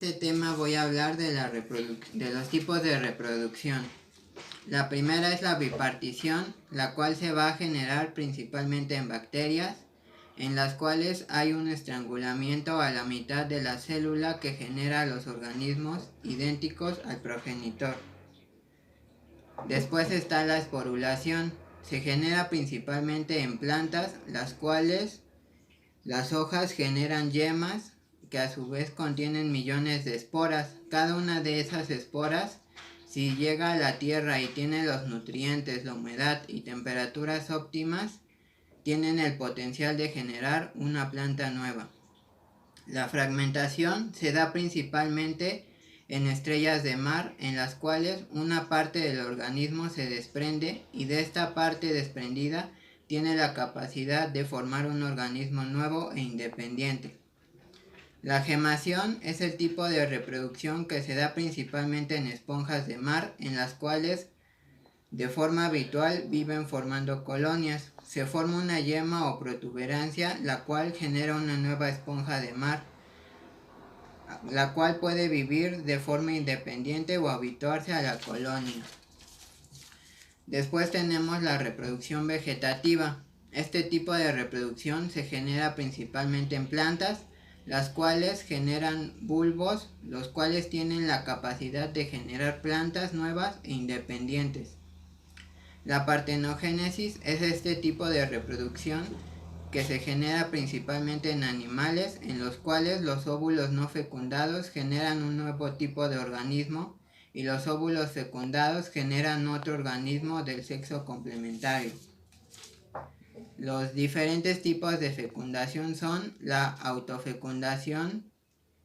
este tema voy a hablar de los tipos de reproducción. La primera es la bipartición, la cual se va a generar principalmente en bacterias, en las cuales hay un estrangulamiento a la mitad de la célula que genera los organismos idénticos al progenitor. Después está la esporulación, se genera principalmente en plantas, las cuales las hojas generan yemas que a su vez contienen millones de esporas. Cada una de esas esporas, si llega a la tierra y tiene los nutrientes, la humedad y temperaturas óptimas, tienen el potencial de generar una planta nueva. La fragmentación se da principalmente en estrellas de mar, en las cuales una parte del organismo se desprende y de esta parte desprendida tiene la capacidad de formar un organismo nuevo e independiente. La gemación es el tipo de reproducción que se da principalmente en esponjas de mar, en las cuales de forma habitual viven formando colonias. Se forma una yema o protuberancia, la cual genera una nueva esponja de mar, la cual puede vivir de forma independiente o habituarse a la colonia. Después tenemos la reproducción vegetativa. Este tipo de reproducción se genera principalmente en plantas, las cuales generan bulbos, los cuales tienen la capacidad de generar plantas nuevas e independientes. La partenogénesis es este tipo de reproducción que se genera principalmente en animales, en los cuales los óvulos no fecundados generan un nuevo tipo de organismo y los óvulos fecundados generan otro organismo del sexo complementario. Los diferentes tipos de fecundación son la autofecundación,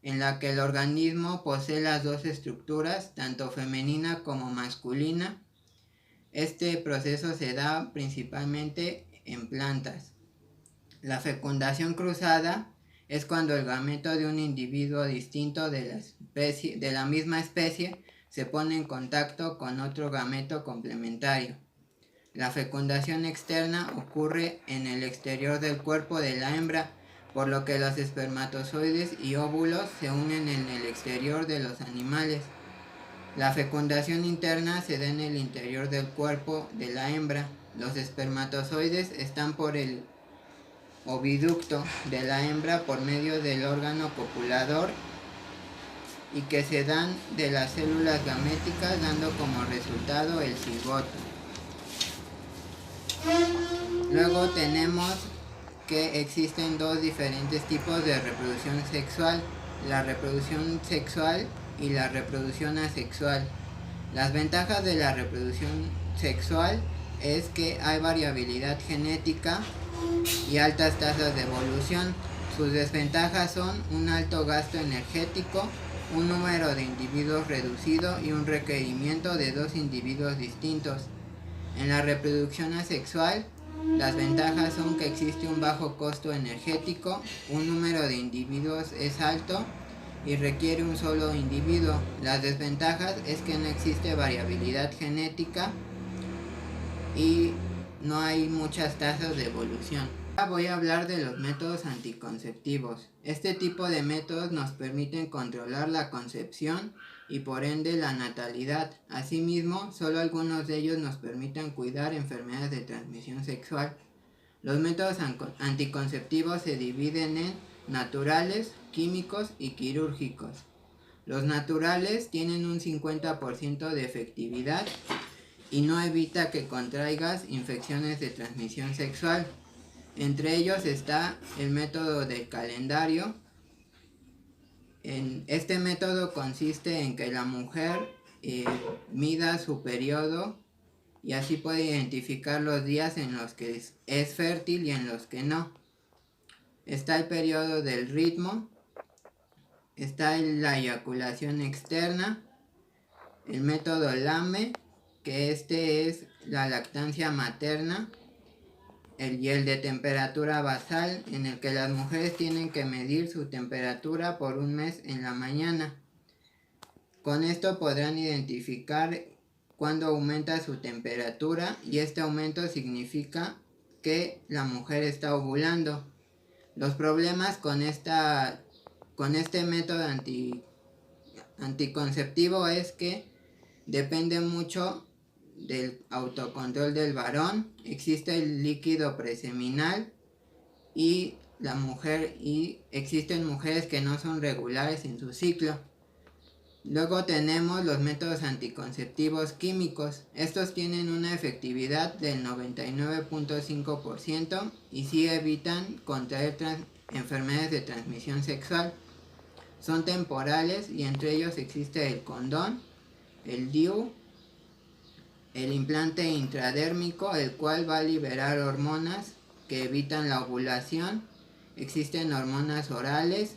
en la que el organismo posee las dos estructuras, tanto femenina como masculina. Este proceso se da principalmente en plantas. La fecundación cruzada es cuando el gameto de un individuo distinto de la misma especie se pone en contacto con otro gameto complementario. La fecundación externa ocurre en el exterior del cuerpo de la hembra, por lo que los espermatozoides y óvulos se unen en el exterior de los animales. La fecundación interna se da en el interior del cuerpo de la hembra. Los espermatozoides están por el oviducto de la hembra por medio del órgano copulador y que se dan de las células gaméticas, dando como resultado el cigoto. Luego tenemos que existen dos diferentes tipos de reproducción sexual: la reproducción sexual y la reproducción asexual. Las ventajas de la reproducción sexual es que hay variabilidad genética y altas tasas de evolución. Sus desventajas son un alto gasto energético, un número de individuos reducido y un requerimiento de dos individuos distintos. En la reproducción asexual, las ventajas son que existe un bajo costo energético, un número de individuos es alto y requiere un solo individuo. Las desventajas es que no existe variabilidad genética y no hay muchas tasas de evolución. Ahora voy a hablar de los métodos anticonceptivos. Este tipo de métodos nos permiten controlar la concepción y por ende la natalidad. Asimismo, solo algunos de ellos nos permiten cuidar enfermedades de transmisión sexual. Los métodos anticonceptivos se dividen en naturales, químicos y quirúrgicos. Los naturales tienen un 50% de efectividad y no evita que contraigas infecciones de transmisión sexual. Entre ellos está el método del calendario. Este método consiste en que la mujer mida su periodo y así puede identificar los días en los que es fértil y en los que no. Está el periodo del ritmo, está la eyaculación externa, el método LAME, que es la lactancia materna, y el de temperatura basal, en el que las mujeres tienen que medir su temperatura por un mes en la mañana. Con esto podrán identificar cuando aumenta su temperatura y este aumento significa que la mujer está ovulando. Los problemas con este método anticonceptivo es que depende mucho del autocontrol del varón. Existe el líquido preseminal y la mujer, y existen mujeres que no son regulares en su ciclo. Luego tenemos los métodos anticonceptivos químicos. Estos tienen una efectividad del 99.5% y sí evitan contraer enfermedades de transmisión sexual. Son temporales y entre ellos existe el condón, el DIU, el implante intradérmico, el cual va a liberar hormonas que evitan la ovulación. Existen hormonas orales,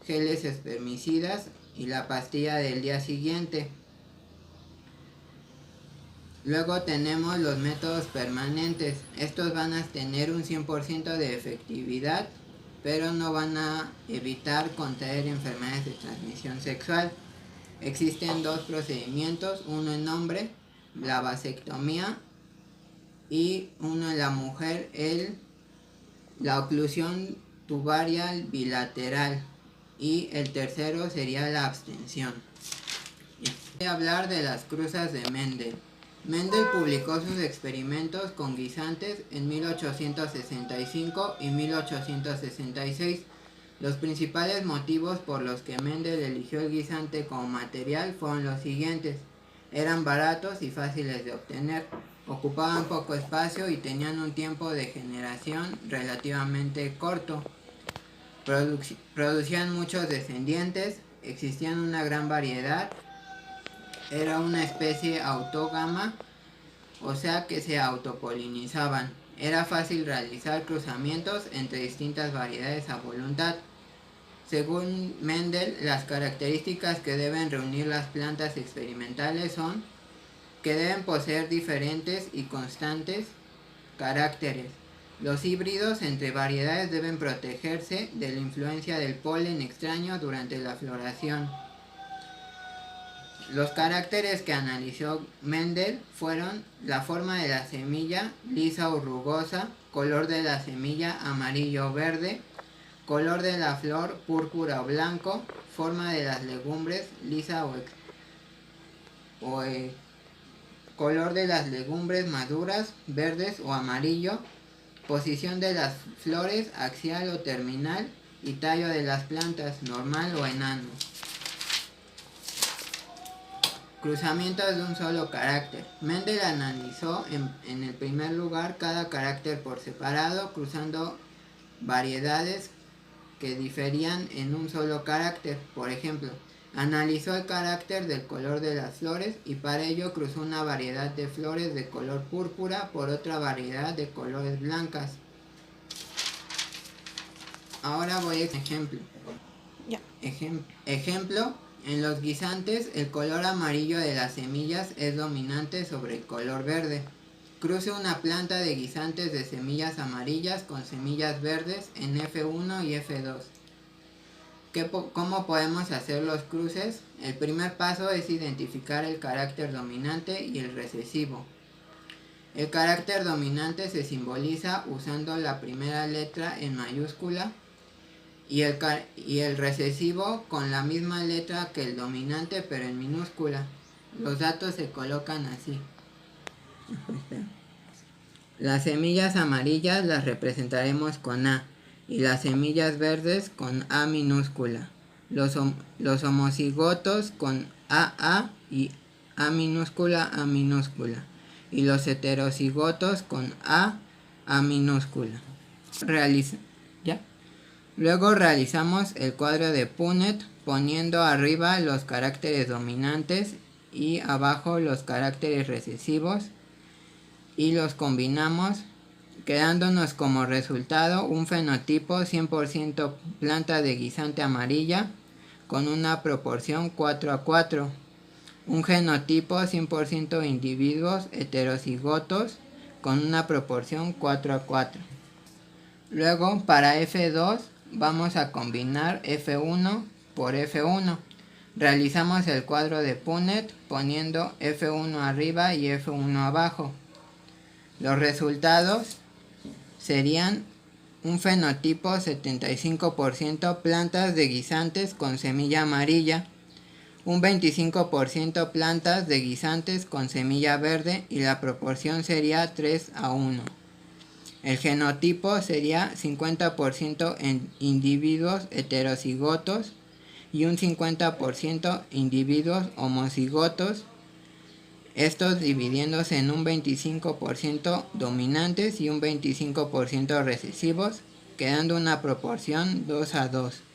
geles espermicidas y la pastilla del día siguiente. Luego tenemos los métodos permanentes. Estos van a tener un 100% de efectividad, pero no van a evitar contraer enfermedades de transmisión sexual. Existen dos procedimientos, uno en hombre, la vasectomía, y uno en la mujer, la oclusión tubarial bilateral, y el tercero sería la abstención. Voy a hablar de las cruzas de Mendel. Mendel publicó sus experimentos con guisantes en 1865 y 1866. Los principales motivos por los que Mendel eligió el guisante como material fueron los siguientes. Eran baratos y fáciles de obtener, ocupaban poco espacio y tenían un tiempo de generación relativamente corto. Producían muchos descendientes, existían una gran variedad, era una especie autógama, o sea que se autopolinizaban. Era fácil realizar cruzamientos entre distintas variedades a voluntad. Según Mendel, las características que deben reunir las plantas experimentales son que deben poseer diferentes y constantes caracteres. Los híbridos entre variedades deben protegerse de la influencia del polen extraño durante la floración. Los caracteres que analizó Mendel fueron la forma de la semilla, lisa o rugosa, color de la semilla, amarillo o verde, color de la flor, púrpura o blanco, forma de las legumbres, lisa color de las legumbres maduras, verdes o amarillo, posición de las flores, axial o terminal, y tallo de las plantas, normal o enano. Cruzamientos de un solo carácter. Mendel analizó en el primer lugar cada carácter por separado, cruzando variedades que diferían en un solo carácter. Por ejemplo, analizó el carácter del color de las flores y para ello cruzó una variedad de flores de color púrpura por otra variedad de colores blancas. Ahora voy a ejemplo. Ejemplo, en los guisantes el color amarillo de las semillas es dominante sobre el color verde. Cruce una planta de guisantes de semillas amarillas con semillas verdes en F1 y F2. ¿Cómo podemos hacer los cruces? El primer paso es identificar el carácter dominante y el recesivo. El carácter dominante se simboliza usando la primera letra en mayúscula y el recesivo con la misma letra que el dominante pero en minúscula. Los datos se colocan así. Las semillas amarillas las representaremos con A y las semillas verdes con A minúscula. Los homocigotos con AA y A minúscula, y los heterocigotos con A minúscula. Luego realizamos el cuadro de Punnett poniendo arriba los caracteres dominantes y abajo los caracteres recesivos y los combinamos, quedándonos como resultado un fenotipo 100% planta de guisante amarilla con una proporción 4:4, un genotipo 100% individuos heterocigotos con una proporción 4:4. Luego para F2 vamos a combinar F1 por F1. Realizamos el cuadro de Punnett poniendo F1 arriba y F1 abajo. Los resultados serían un fenotipo 75% plantas de guisantes con semilla amarilla, un 25% plantas de guisantes con semilla verde y la proporción sería 3:1. El genotipo sería 50% en individuos heterocigotos y un 50% individuos homocigotos, estos dividiéndose en un 25% dominantes y un 25% recesivos, quedando una proporción 2:2.